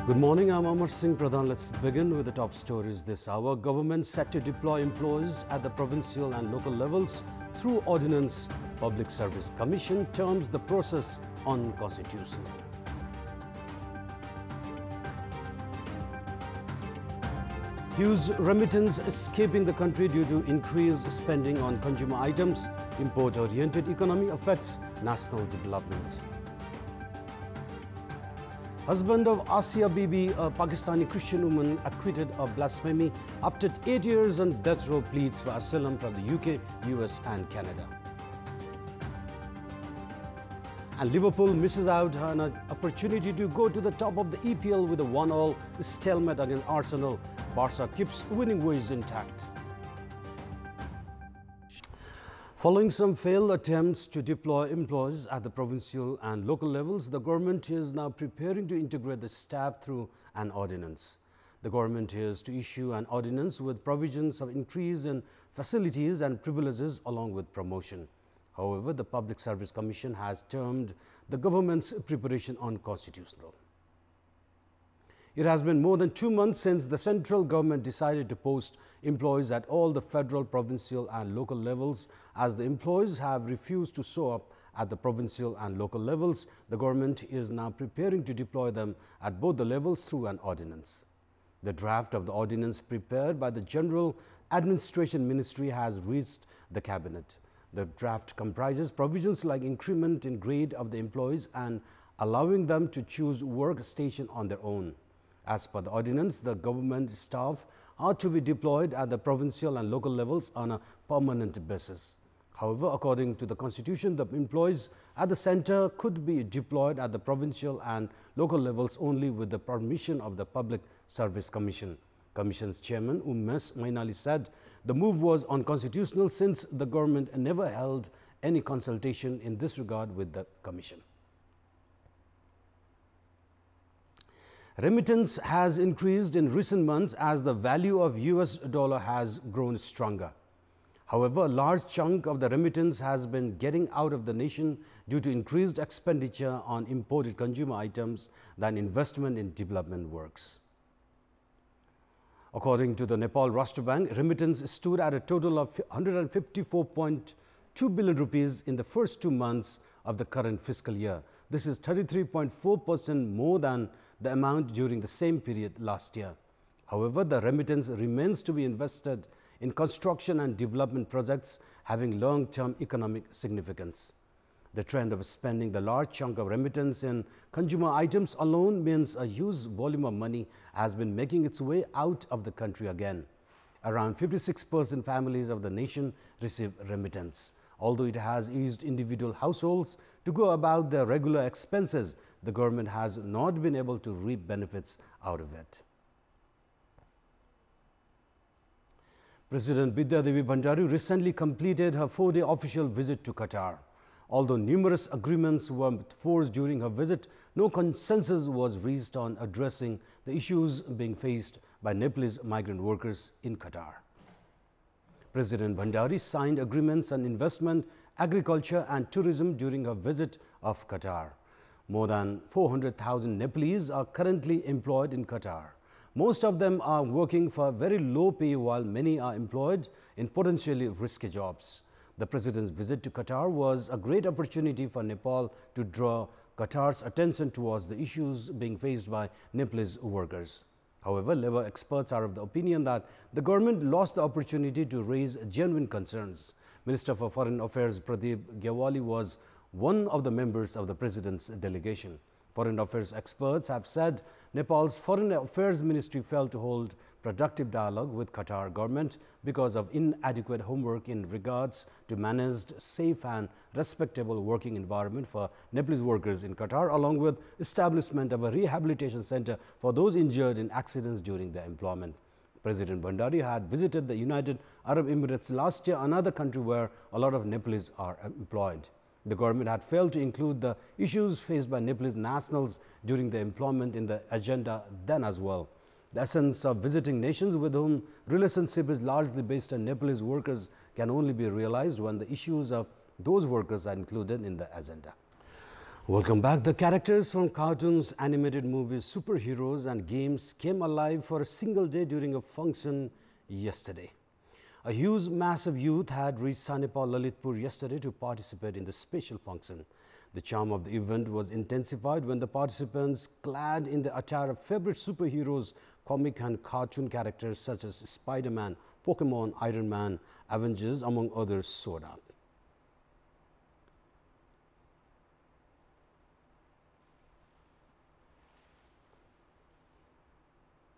Good morning, I'm Amar Singh Pradhan. Let's begin with the top stories this hour. Government set to deploy employees at the provincial and local levels through ordinance. Public Service Commission terms the process unconstitutional. Huge remittance escaping the country due to increased spending on consumer items. Import-oriented economy affects national development. Husband of Asia Bibi, a Pakistani Christian woman, acquitted of blasphemy after 8 years on death row, pleads for asylum from the UK, US and Canada. And Liverpool misses out on an opportunity to go to the top of the EPL with a 1-1 stalemate against Arsenal. Barca keeps winning ways intact. Following some failed attempts to deploy employees at the provincial and local levels, the government is now preparing to integrate the staff through an ordinance. The government is to issue an ordinance with provisions of increase in facilities and privileges along with promotion. However, the Public Service Commission has termed the government's preparation unconstitutional. It has been more than 2 months since the central government decided to post employees at all the federal, provincial and local levels. As the employees have refused to show up at the provincial and local levels, the government is now preparing to deploy them at both the levels through an ordinance. The draft of the ordinance prepared by the General Administration Ministry has reached the Cabinet. The draft comprises provisions like increment in grade of the employees and allowing them to choose work station on their own. As per the ordinance, the government staff are to be deployed at the provincial and local levels on a permanent basis. However, according to the Constitution, the employees at the centre could be deployed at the provincial and local levels only with the permission of the Public Service Commission. Commission's chairman, Umes Mainali, said the move was unconstitutional since the government never held any consultation in this regard with the Commission. Remittance has increased in recent months as the value of US dollar has grown stronger. However, a large chunk of the remittance has been getting out of the nation due to increased expenditure on imported consumer items than investment in development works. According to the Nepal Rashtra Bank, remittance stood at a total of 154.2 billion rupees in the first 2 months of the current fiscal year. This is 33.4% more than the amount during the same period last year. However, the remittance remains to be invested in construction and development projects having long-term economic significance. The trend of spending the large chunk of remittance in consumer items alone means a huge volume of money has been making its way out of the country again. Around 56% families of the nation receive remittance. Although it has eased individual households to go about their regular expenses, the government has not been able to reap benefits out of it. President Bidya Devi Bhandari recently completed her 4-day official visit to Qatar. Although numerous agreements were forged during her visit, no consensus was reached on addressing the issues being faced by Nepalese migrant workers in Qatar. President Bhandari signed agreements on investment, agriculture and tourism during her visit of Qatar. More than 400,000 Nepalese are currently employed in Qatar. Most of them are working for very low pay while many are employed in potentially risky jobs. The President's visit to Qatar was a great opportunity for Nepal to draw Qatar's attention towards the issues being faced by Nepalese workers. However, labor experts are of the opinion that the government lost the opportunity to raise genuine concerns. Minister for Foreign Affairs Pradeep Gyawali was one of the members of the President's delegation. Foreign Affairs experts have said Nepal's Foreign Affairs Ministry failed to hold productive dialogue with Qatar government because of inadequate homework in regards to managed, safe and respectable working environment for Nepalese workers in Qatar, along with establishment of a rehabilitation center for those injured in accidents during their employment. President Bhandari had visited the United Arab Emirates last year, another country where a lot of Nepalese are employed. The government had failed to include the issues faced by Nepalese nationals during their employment in the agenda then as well. The essence of visiting nations with whom relationship is largely based on Nepalese workers can only be realized when the issues of those workers are included in the agenda. Welcome back. The characters from cartoons, animated movies, superheroes and games came alive for a single day during a function yesterday. A huge mass of youth had reached Kantipur, Lalitpur yesterday to participate in the special function. The charm of the event was intensified when the participants, clad in the attire of favorite superheroes, comic and cartoon characters such as Spider-Man, Pokemon, Iron Man, Avengers, among others, showed up.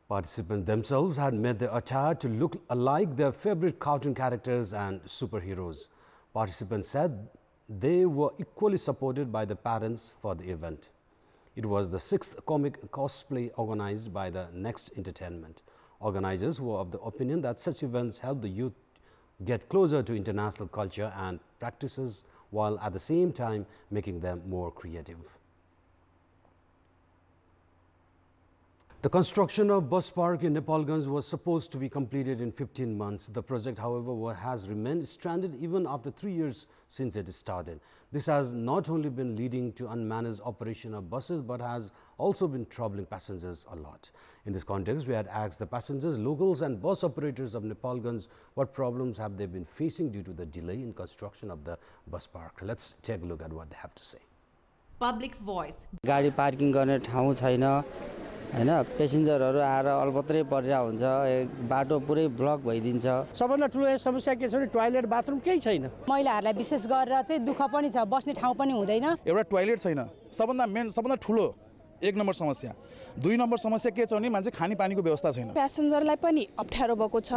Participants themselves had made the attire to look alike their favorite cartoon characters and superheroes. Participants said they were equally supported by the parents for the event. It was the 6th comic cosplay organized by the Next Entertainment. Organizers were of the opinion that such events help the youth get closer to international culture and practices while at the same time making them more creative. The construction of bus park in Nepalganj was supposed to be completed in 15 months. The project, however, has remained stranded even after 3 years since it started. This has not only been leading to unmanaged operation of buses, but has also been troubling passengers a lot. In this context, we had asked the passengers, locals and bus operators of Nepalganj what problems have they been facing due to the delay in construction of the bus park. Let's take a look at what they have to say. Public voice. गाडी parking गर्ने ठाउँ छैन हैन प्यासेन्जरहरु आएर अलपत्रै परिरा हुन्छ बाटो पुरै block भइदिन्छ सबभन्दा ठूलो समस्या के छ भने टोयलेट बाथरुम केही छैन महिलाहरुलाई विशेष गरेर चाहिँ दुःख पनि छ बस्ने ठाउँ पनि हुँदैन एउटा टोयलेट छैन सबभन्दा ठूलो 1 नम्बर समस्या 2 नम्बर समस्या के छ भने मान्छे खाने पानीको व्यवस्था छैन प्यासेन्जरलाई पनि अप्ठ्यारो भएको छ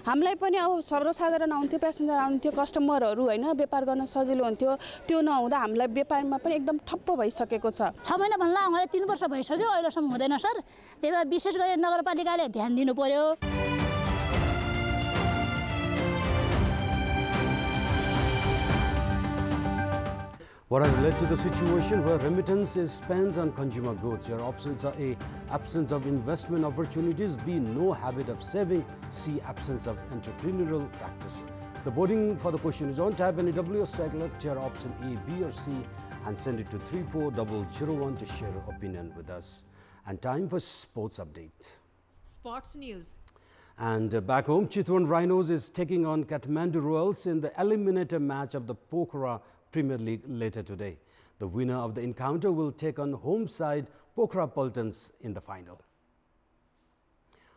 हामीलाई पनि अब सर्वसाधारण आउँथ्यो प्यासेन्जर आउँथ्यो कस्टमरहरु हैन व्यापार गर्न सजिलो हुन्थ्यो त्यो नहुँदा हामीलाई व्यापारमा पनि एकदम ठप्प भइसकेको छ 6 महिना भन्ला हामीलाई 3 वर्ष भइसक्यो अहिलेसम्म हुँदैन सर त्यही भएर विशेष गरी नगरपालिकाले ध्यान दिनु पर्यो What has led to the situation where remittance is spent on consumer goods? Your options are A, absence of investment opportunities, B, no habit of saving, C, absence of entrepreneurial practice. The voting for the question is on. Type any W or select your option A, B or C and send it to 34001 to share your opinion with us. And time for sports update. Sports news. And back home, Chitwan Rhinos is taking on Kathmandu Royals in the eliminator match of the Pokhara Premier League later today. The winner of the encounter will take on home side Pokhara Pultons in the final.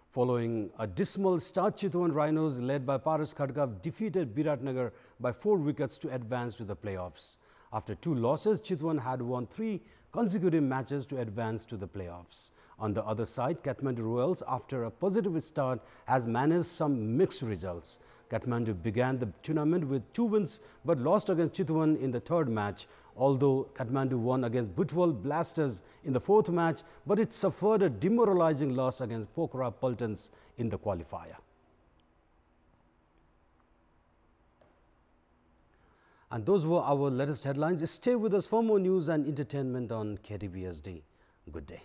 Following a dismal start, Chitwan Rhinos led by Paras Khadka defeated Biratnagar by 4 wickets to advance to the playoffs. After 2 losses, Chitwan had won 3 consecutive matches to advance to the playoffs. On the other side, Kathmandu Royals, after a positive start, has managed some mixed results. Kathmandu began the tournament with 2 wins but lost against Chitwan in the 3rd match, although Kathmandu won against Butwal Blasters in the 4th match, but it suffered a demoralizing loss against Pokhara Pultons in the qualifier. And those were our latest headlines. Stay with us for more news and entertainment on KTBSD. Good day.